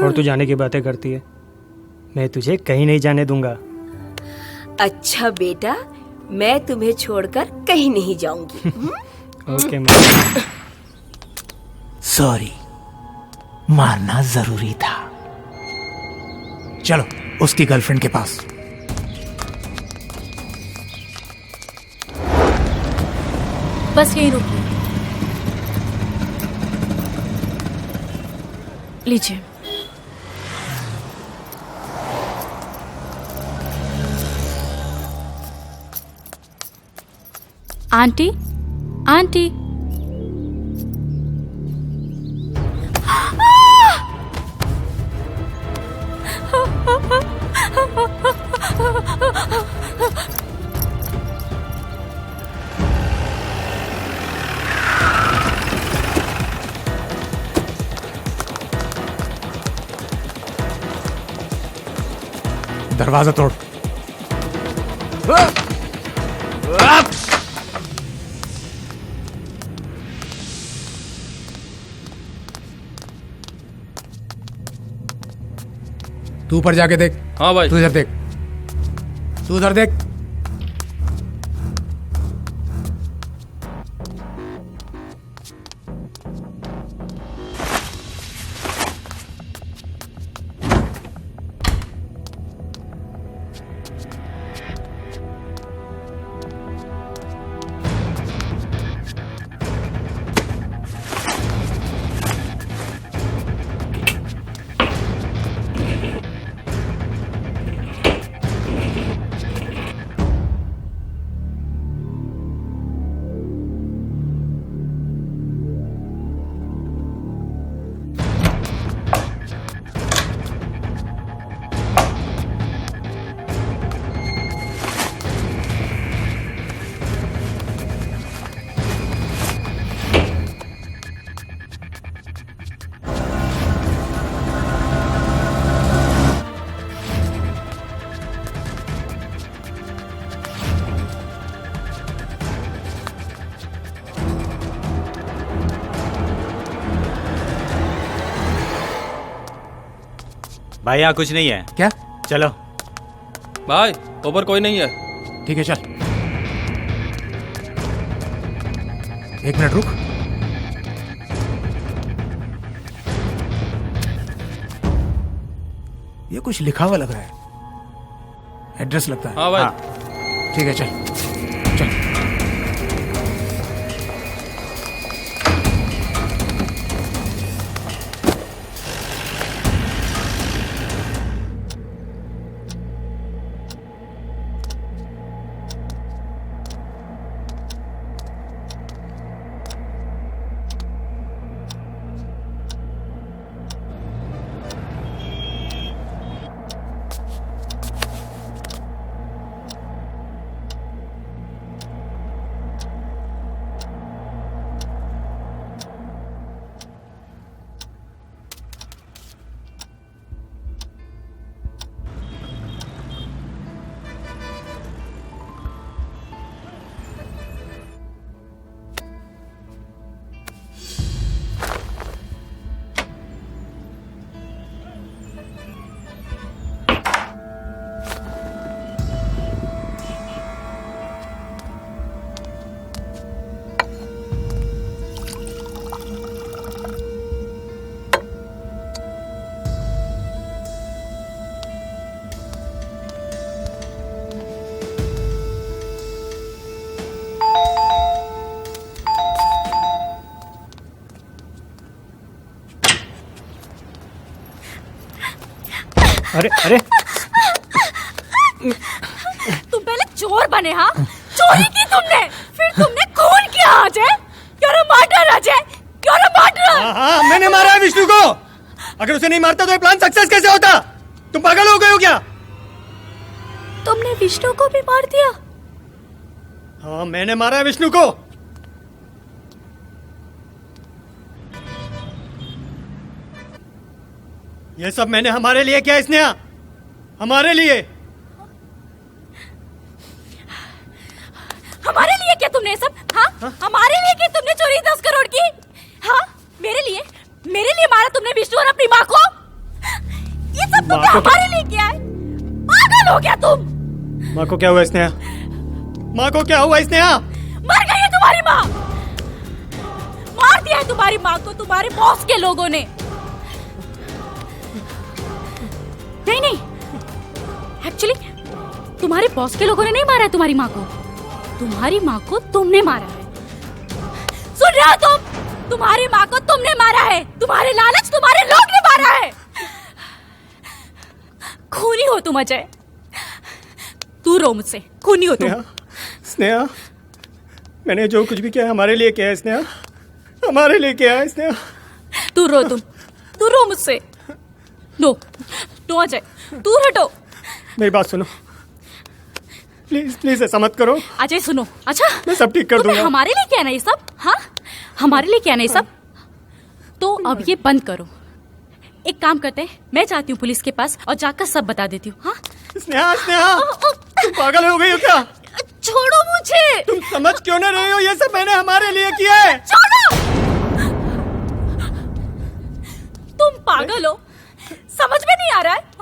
और तू जाने की बातें करती है, मैं तुझे कहीं नहीं जाने दूंगा। अच्छा बेटा, मैं तुम्हें छोड़कर कहीं नहीं जाऊंगी। ओके माँ। सॉरी, मारना जरूरी था। चलो उसकी गर्लफ्रेंड के पास। बस यहीं रुकिए। लीजिए। Aunty, aunty. दरवाजा तोड़। तू ऊपर जाके देख। हाँ भाई। तू इधर देख, तू उधर देख। भाई यहाँ कुछ नहीं है। क्या? चलो। भाई ऊपर कोई नहीं है। ठीक है चल। एक मिनट रुक। ये कुछ लिखा हुआ लग रहा है। एड्रेस लगता है। हाँ भाई। ठीक है चल चल। अरे अरे तुम पहले चोर बने, हाँ? चोरी की तुमने, फिर तुमने खून किया Ajay. You're a murderer, Ajay. You're a murderer। हाँ, मैंने मारा है विष्णु को। अगर उसे नहीं मारता तो ये प्लान सक्सेस कैसे होता? तुम पागल हो गए हो क्या? तुमने विष्णु को भी मार दिया? हाँ, मैंने मारा है विष्णु को। ये सब मैंने हमारे लिए किया स्नेहा, हमारे लिए। हमारे लिए क्या तुमने ये सब? हाँ? हमारे लिए क्या तुमने चोरी 10 करोड़ की? हाँ? मेरे लिए मारा तुमने विष्णु और अपनी माँ को? ये सब तुमने हमारे लिए किया है? पागल हो गया तुम? माँ को क्या हुआ स्नेहा? माँ को क्या हुआ स्नेहा? मर गई है तुम्हारी माँ। मार दिया है तुम्हारी माँ को तुम्हारे बॉस के लोगों ने। नहीं, एक्चुअली तुम्हारे बॉस के लोगों ने नहीं मारा है तुम्हारी माँ को। तुम्हारी माँ को तुमने मारा है। सुन रहे हो तुम? तुम्हारी माँ को तुमने मारा है। तुम्हारे लालच तुम्हारे लोग ने मारा है। खूनी हो तुम अजय। तू रो मुझसे, खूनी हो तुम। स्नेहा, मैंने जो कुछ भी किया हमारे लिए किया है स्नेहा, हमारे लिए किया है स्नेहा। तू रो मुझसे। नो अजय, दूर हटो। मेरी बात सुनो, प्लीज ऐसा मत करो। अजय सुनो। अच्छा, मैं सब ठीक कर दूंगा। हमारे लिए क्या है ना ये सब? हाँ, हमारे लिए क्या है ना ये सब? तो अब ये बंद करो। एक काम करते हैं, मैं जाती हूँ पुलिस के पास और जाकर सब बता देती हूँ। हाँ? स्नेहा, तुम पागल हो गई हो क्या? छोड़ो मुझे। तुम समझ क्यों नहीं रही हो? ये सब मैंने हमारे लिए किया है। छोड़ो। तुम पागल हो, समझ में नहीं आ रहा है?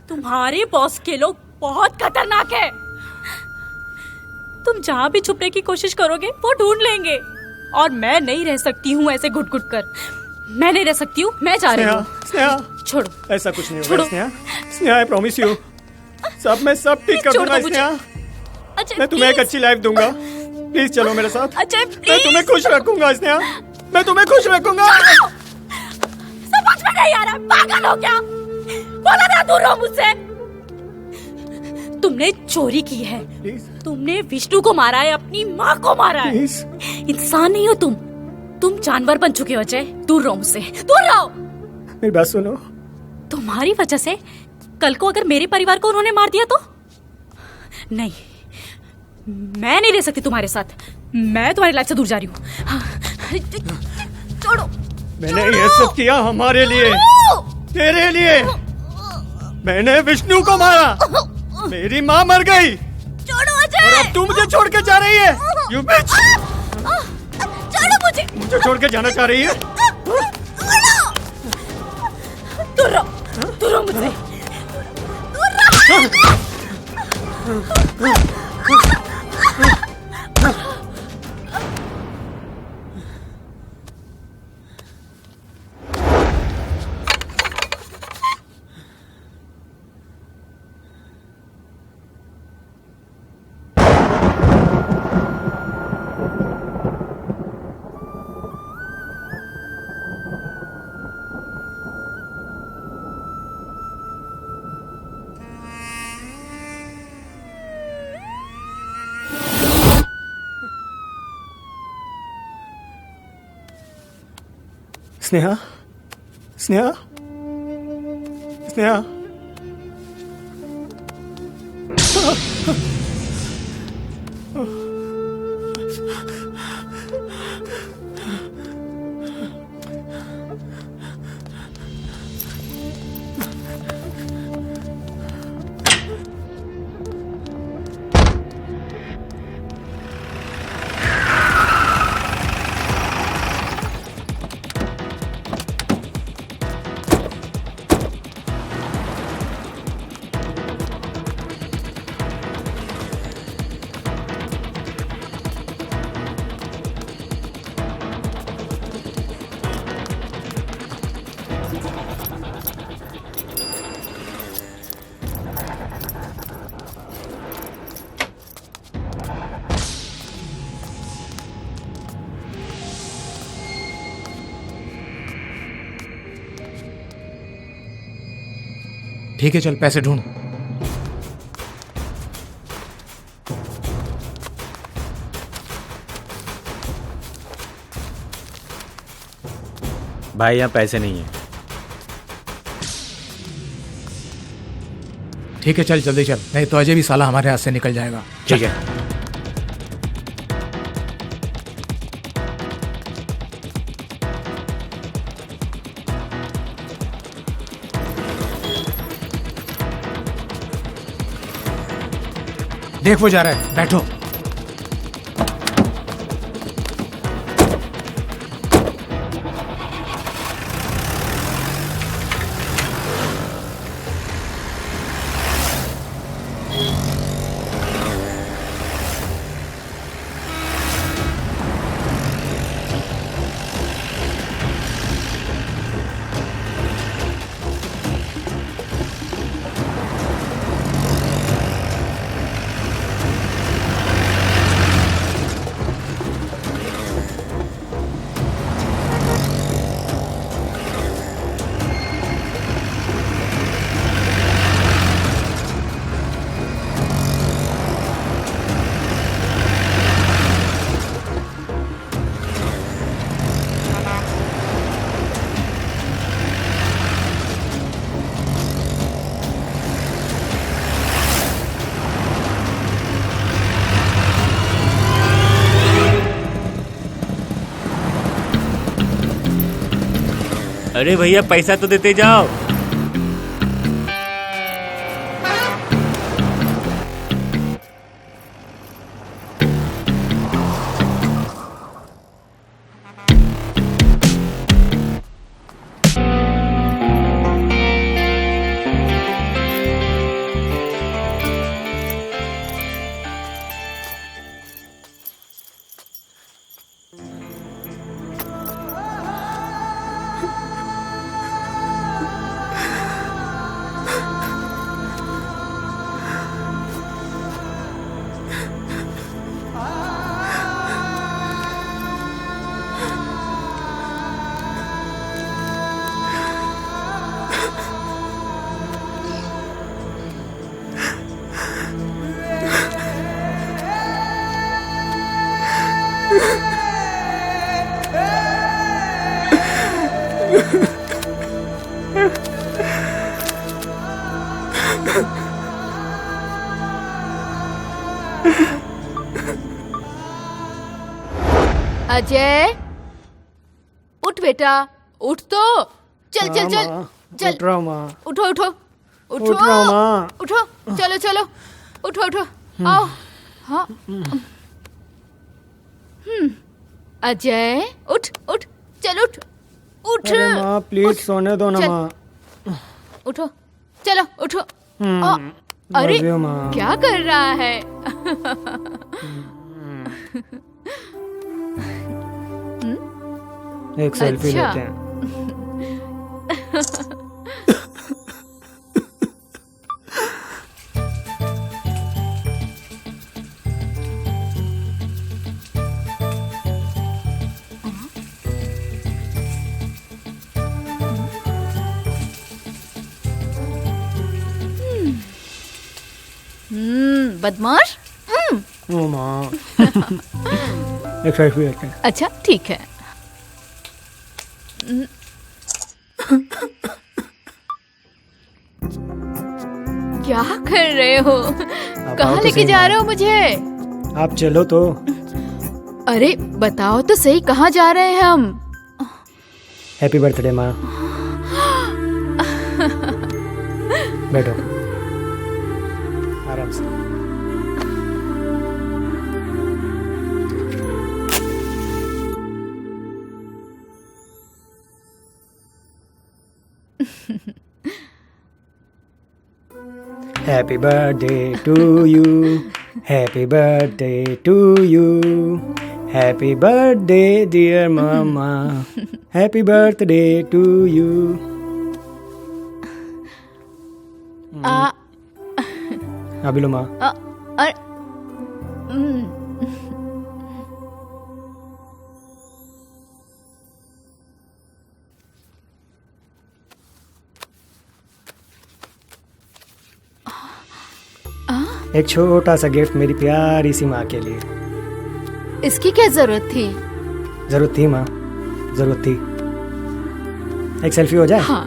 तुम्हारे बॉस के लोग बहुत खतरनाक है। तुम जहाँ भी छुपने की कोशिश करोगे वो ढूंढ लेंगे। और मैं नहीं रह सकती हूँ ऐसे घुट घुट कर। मैं नहीं रह सकती हूँ, मैं जा रही हूँ। स्नेहा, छोड़ो। ऐसा कुछ नहीं होगा Sneha. Sneha, I promise you, मैं सब ठीक कर दूंगा स्नेहा। मैं तुम्हें एक अच्छी लाइफ दूंगा। प्लीज चलो मेरे साथ। मैं तुम्हें खुश रखूंगा स्नेहा, मैं तुम्हें खुश रखूंगा। समझ में नहीं आ रहा, पागल हो क्या? बोला ना दूर रहो मुझसे। तुमने चोरी की है, तुमने विष्णु को मारा है, अपनी माँ को मारा है। इंसान नहीं हो तुम जानवर बन चुके हो अजय। दूर रहो मुझसे, दूर रहो। मेरी बात सुनो। तुम्हारी वजह से कल को अगर मेरे परिवार को उन्होंने मार दिया तो? नहीं, मैं नहीं रह सकती तुम्हारे साथ। मैं तुम्हारी लाइफ से दूर जा रही हूँ। छोड़ो। मैंने ये सब किया हमारे लिए, तेरे लिए। मैंने विष्णु को मारा, मेरी माँ मर गई। छोड़ो अजय। और अब तू मुझे छोड़ के जा रही है। You bitch। छोड़ो मुझे छोड़ के जाना चाह रही है? दूर रहो। दूर हो मुझसे। स्नेहा, स्नेहा, स्नेहा। ठीक है, चल पैसे ढूंढ। भाई यहाँ पैसे नहीं है। ठीक है, चल जल्दी चल, नहीं तो अजय भी साला हमारे हाथ से निकल जाएगा। ठीक है। देख वो जा रहा है, बैठो। अरे भैया पैसा तो देते जाओ। अजय उठ बेटा, उठ तो। चल चल चल चल, उठ रहा हूँ माँ। उठो उठो उठो, उठ रहा हूँ माँ। उठो, चलो चलो, उठो उठो, आओ। हाँ। अजय उठ उठ, चल उठ उठ। अरे माँ प्लीज सोने दो ना चल। माँ। उठो, चलो उठो। अरे लव यू माँ। क्या कर रहा है? एक सेल्फी अच्छा। लेते हैं। बदमाश। ओ माँ। एक सेल्फी लेते हैं। अच्छा ठीक है। क्या कर रहे हो? आओ कहाँ तो लेके सही जा माँ। रहे हो मुझे? आप चलो तो। अरे बताओ तो सही, कहाँ जा रहे हैं हम? हैप्पी बर्थडे माँ। बैठो आराम से। Happy birthday to you. Happy birthday to you. Happy birthday dear mama. Happy birthday to you. अभी लो माँ। एक छोटा सा गिफ्ट मेरी प्यारी सी माँ के लिए। इसकी क्या जरूरत थी? जरूरत थी माँ, जरूरत थी। एक सेल्फी हो जाए? हाँ।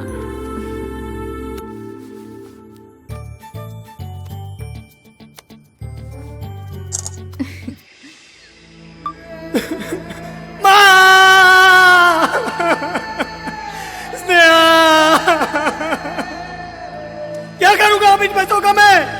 क्या करूंगा अब इन पैसों का मैं?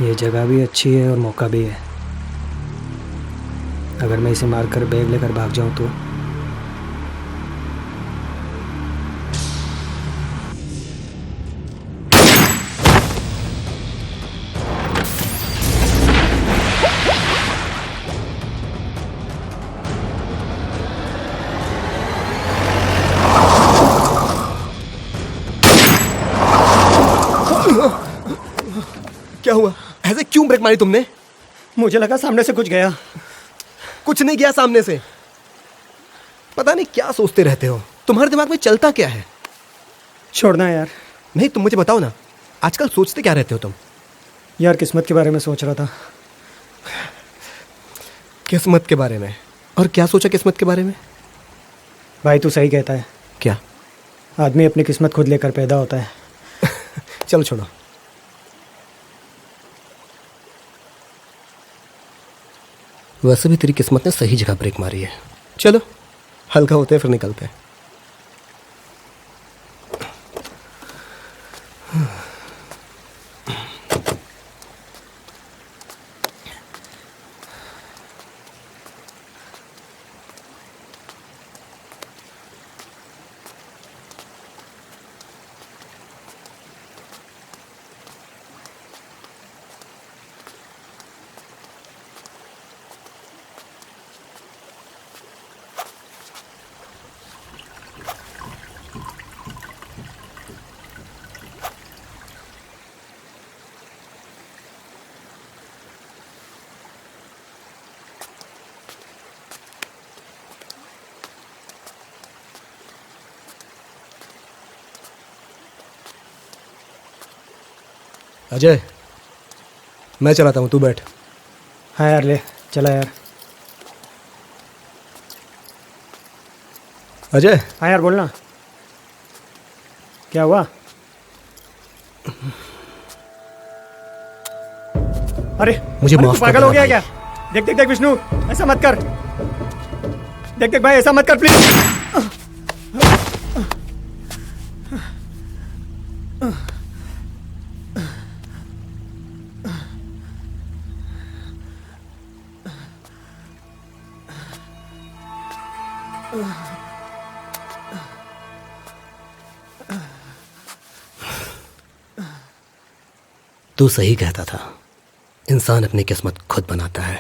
ये जगह भी अच्छी है और मौका भी है। अगर मैं इसे मारकर बैग लेकर भाग जाऊं तो? क्या हुआ? ऐसे क्यों ब्रेक मारी तुमने? मुझे लगा सामने से कुछ गया। कुछ नहीं गया सामने से। पता नहीं क्या सोचते रहते हो, तुम्हारे दिमाग में चलता क्या है? छोड़ना यार। नहीं, तुम मुझे बताओ ना, आजकल सोचते क्या रहते हो तुम? यार किस्मत के बारे में सोच रहा था। किस्मत के बारे में? और क्या सोचा किस्मत के बारे में? भाई तू सही कहता है। क्या? आदमी अपनी किस्मत खुद लेकर पैदा होता है। चलो छोड़ो। वैसे भी तेरी किस्मत ने सही जगह ब्रेक मारी है। चलो हल्का होते हैं फिर निकलते हैं। अजय, मैं चलाता हूँ, तू बैठ। हाँ यार, ले चला यार। अजय। हाँ यार, बोलना। क्या हुआ? अरे मुझे माफ तू कर पागल हो देना गया भाई। क्या? देख देख देख विष्णु, ऐसा मत कर। देख देख भाई, ऐसा मत कर प्लीज। तू सही कहता था, इंसान अपनी किस्मत खुद बनाता है।